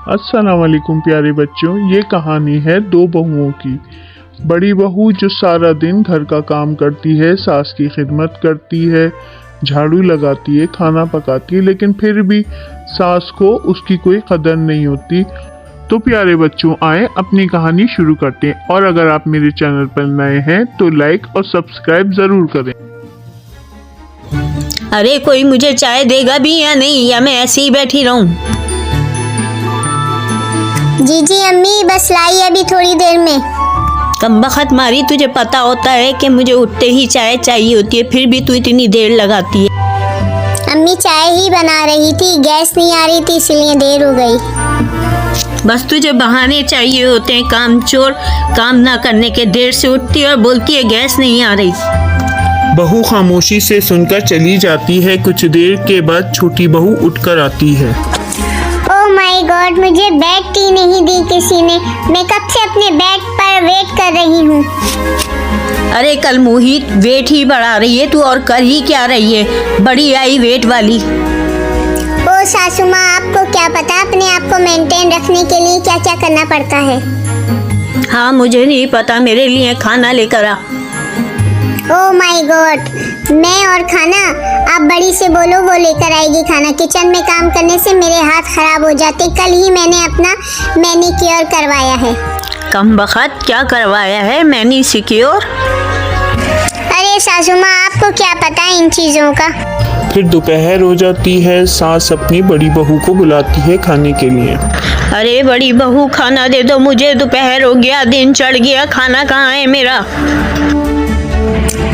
अस्सलाम वालेकुम प्यारे बच्चों, ये कहानी है दो बहुओं की। बड़ी बहू जो सारा दिन घर का काम करती है, सास की खिदमत करती है, झाड़ू लगाती है, खाना पकाती है, लेकिन फिर भी सास को उसकी कोई कदर नहीं होती। तो प्यारे बच्चों, आए अपनी कहानी शुरू करते हैं। और अगर आप मेरे चैनल पर नए हैं तो लाइक और सब्सक्राइब ज़रूर करें। अरे कोई मुझे चाय देगा भी या नहीं, या मैं ऐसे ही बैठी रहूं? जी अम्मी, बस लाई अभी थोड़ी देर में। कमबख्त मारी, तुझे पता होता है कि मुझे उठते ही चाय चाहिए होती है, फिर भी तू इतनी देर लगाती है। अम्मी चाय ही बना रही थी, गैस नहीं आ रही थी इसलिए देर हो गई। बस तुझे बहाने चाहिए होते हैं, कामचोर। काम ना करने के देर से उठती है और बोलती है गैस नहीं आ रही। बहू खामोशी से सुनकर चली जाती है। कुछ देर के बाद छोटी बहू उठकर आती है। ओह माय गॉड, मुझे बेड टी नहीं दी किसी ने। मैं कब से अपने बेड पर वेट कर रही हूँ। अरे कल मोहित वेट ही बढ़ा रही है तू, और कर ही क्या रही है? बड़ी आई वेट वाली। ओ सासू माँ, आपको क्या पता अपने आप को मेंटेन रखने के लिए क्या क्या करना पड़ता है। हाँ मुझे नहीं पता, मेरे लिए खाना लेकर आ। ओह माय गॉड, मैं और खाना? आप बड़ी से बोलो, वो लेकर आएगी खाना। किचन में काम करने से मेरे हाथ खराब हो जाते। कल ही मैंने अपना मैनिक्योर करवाया है। कमबख्त, क्या करवाया है मैनिक्योर? अरे सासू माँ, आपको क्या पता इन चीजों का। फिर दोपहर हो जाती है। सास अपनी बड़ी बहू को बुलाती है खाने के लिए। अरे बड़ी बहू खाना दे दो मुझे, दोपहर हो गया, दिन चढ़ गया, खाना कहाँ है मेरा?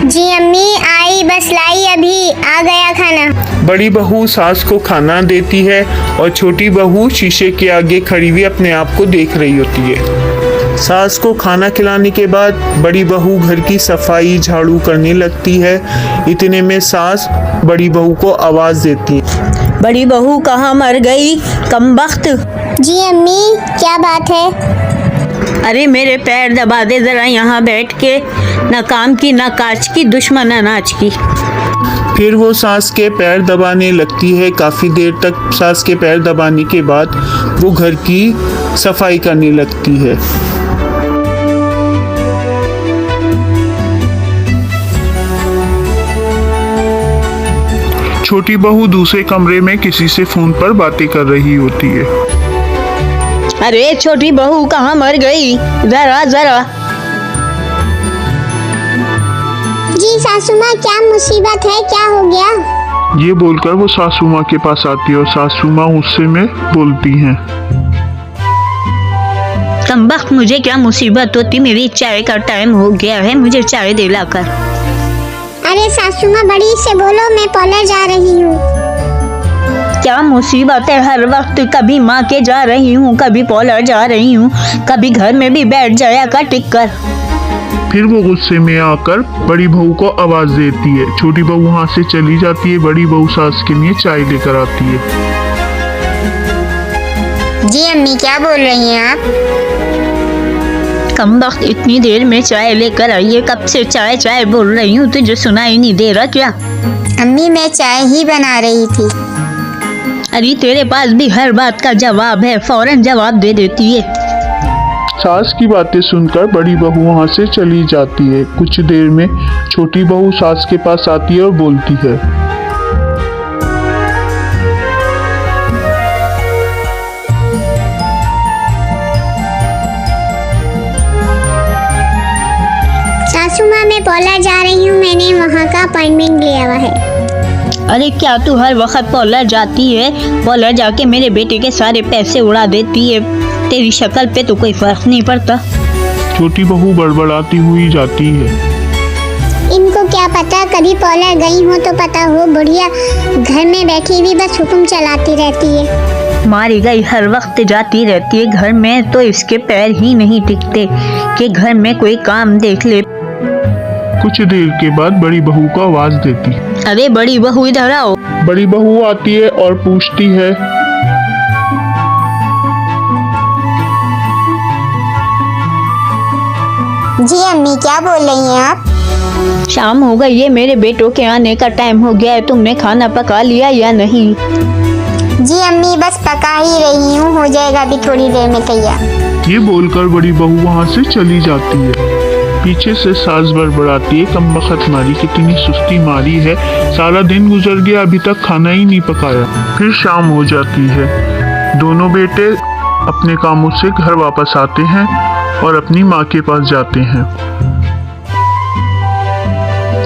जी अम्मी आई, बस लाई अभी, आ गया खाना। बड़ी बहू सास को खाना देती है और छोटी बहू शीशे के आगे खड़ी हुई अपने आप को देख रही होती है। सास को खाना खिलाने के बाद बड़ी बहू घर की सफाई झाड़ू करने लगती है। इतने में सास बड़ी बहू को आवाज देती है। बड़ी बहू कहाँ मर गई कमबख्त? जी अम्मी, क्या बात है? अरे मेरे पैर दबा दे जरा यहाँ बैठ के, ना काम की ना काज की, दुश्मन अनाज की। फिर वो सास के पैर दबाने लगती है। काफ़ी देर तक सास के पैर दबाने के बाद वो घर की सफाई करने लगती है। छोटी बहू दूसरे कमरे में किसी से फोन पर बातें कर रही होती है। अरे छोटी बहू कहाँ मर गई, जरा जरा। जी सासू माँ, क्या मुसीबत है, क्या हो गया? ये बोलकर वो सासू माँ के पास आती है और सासू माँ गुस्से में बोलती हैं। कमबख्त, मुझे क्या मुसीबत होती? मेरी चाय का टाइम हो गया है, मुझे चाय दिलाकर। अरे सासू माँ, बड़ी से बोलो, मैं पार्लर जा रही हूँ। क्या मुसीबत है? हर वक्त कभी माँ के जा रही हूँ, कभी पार्लर जा रही हूँ, कभी घर में भी बैठ जाया कर टिक कर। फिर वो गुस्से में आकर बड़ी बहू को आवाज देती है। छोटी बहू वहाँ से चली जाती है। बड़ी बहू सास के लिए चाय लेकर आती है। जी अम्मी, क्या बोल रही हैं आप? कमबख्त, इतनी देर में चाय लेकर आई है, कब से चाय चाय बोल रही हूँ, तुझे सुनाई नहीं दे रहा क्या? अम्मी, मैं चाय ही बना रही थी। अरे तेरे पास भी हर बात का जवाब है, फौरन जवाब दे देती है। सास की बातें सुनकर बड़ी बहू वहाँ से चली जाती है। कुछ देर में छोटी बहू सास के पास आती है और बोलती है। सासू माँ, मैं पार्लर जा रही हूँ, मैंने वहाँ का अपॉइंटमेंट लिया हुआ है। अरे क्या तू हर वक्त पार्लर जाती है? पार्लर जाके मेरे बेटे के सारे पैसे उड़ा देती है, तेरी शक्ल पे तो कोई फर्क नहीं पड़ता। छोटी बहू बड़बड़ाती हुई जाती है। इनको क्या पता, कभी पार्लर गई हो तो पता हो। बुढ़िया घर में बैठी भी बस हुक्म चलाती रहती है। मारी गई, हर वक्त जाती रहती है घर में, तो इसके पैर ही नहीं टिकते कि घर में कोई काम देख ले। कुछ देर के बाद बड़ी बहू को आवाज देती है। अरे बड़ी बहू इधर आओ। बड़ी बहू आती है और पूछती है। जी अम्मी, क्या बोल रही हैं आप? शाम हो गई है, मेरे बेटों के आने का टाइम हो गया है, तुमने खाना पका लिया या नहीं? जी अम्मी, बस पका ही रही हूँ, हो जाएगा अभी थोड़ी देर में तैयार। ये बोलकर बड़ी बहू वहाँ से चली जाती है। पीछे से सास बड़बड़ाती है, कमबख्त मारी, कितनी सुस्ती मारी है, सारा दिन गुजर गया, अभी तक खाना ही नहीं पकाया। फिर शाम हो जाती है। दोनों बेटे अपने कामों से घर वापस आते हैं और अपनी माँ के पास जाते हैं।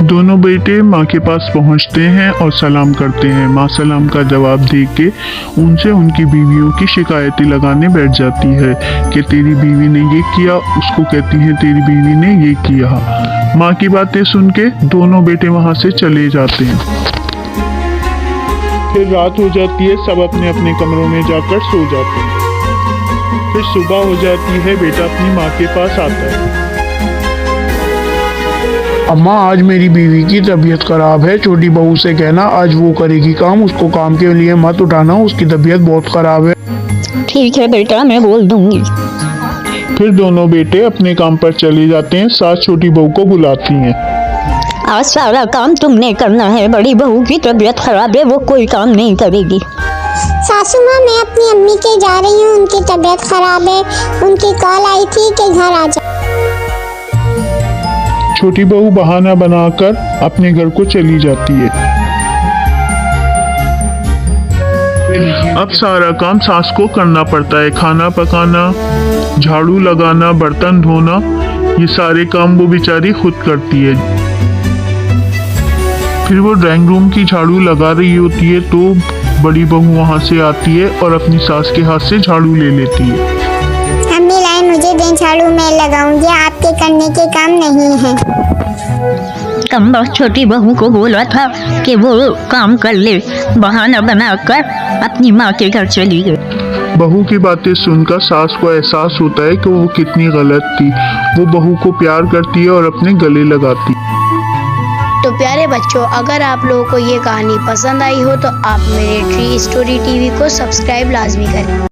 दोनों बेटे माँ के पास पहुँचते हैं और सलाम करते हैं। माँ सलाम का जवाब देके उनसे उनकी बीवियों की शिकायतें लगाने बैठ जाती है कि तेरी बीवी ने ये किया, उसको कहती है तेरी बीवी ने ये किया। माँ की बातें सुन के दोनों बेटे वहाँ से चले जाते हैं। फिर रात हो जाती है, सब अपने अपने कमरों में जाकर सो जाते हैं। फिर सुबह हो जाती है, बेटा अपनी माँ के पास आता है। अम्मा, आज मेरी बीवी की तबीयत खराब है, छोटी बहू से कहना आज वो करेगी काम, उसको काम के लिए मत उठाना, उसकी तबीयत बहुत खराब है। ठीक है बेटा, मैं बोल दूंगी। फिर दोनों बेटे अपने काम पर चले जाते हैं। सास छोटी बहू को बुलाती हैं। आज सारा काम तुमने करना है, बड़ी बहू की तबीयत खराब है, वो कोई काम नहीं करेगी। सासू माँ, मैं अपनी अम्मी के जा रही हूँ, उनकी तबीयत खराब है, उनकी कॉल आई थी कि घर आ जा। छोटी बहू बहाना बनाकर अपने घर को चली जाती है। अब सारा काम सास को करना पड़ता है, खाना पकाना, झाड़ू लगाना, बर्तन धोना, ये सारे काम वो बेचारी खुद करती है। फिर वो ड्राइंग रूम की झाड़ू लगा रही होती है तो बड़ी बहू वहाँ से आती है और अपनी सास के हाथ से झाड़ू ले लेती है। अम्मी लाए मुझे दें झाड़ू, मैं लगाऊंगी, आपके करने के काम नहीं है। कम बस छोटी बहू को बोला था कि वो काम कर ले, बहाना बनाकर अपनी माँ के घर चली गई। बहू की बातें सुनकर सास को एहसास होता है कि वो कितनी गलत थी। वो बहू को प्यार करती है और अपने गले लगाती है। तो प्यारे बच्चों, अगर आप लोगों को ये कहानी पसंद आई हो तो आप मेरे ट्री स्टोरी टीवी को सब्सक्राइब लाजमी करें।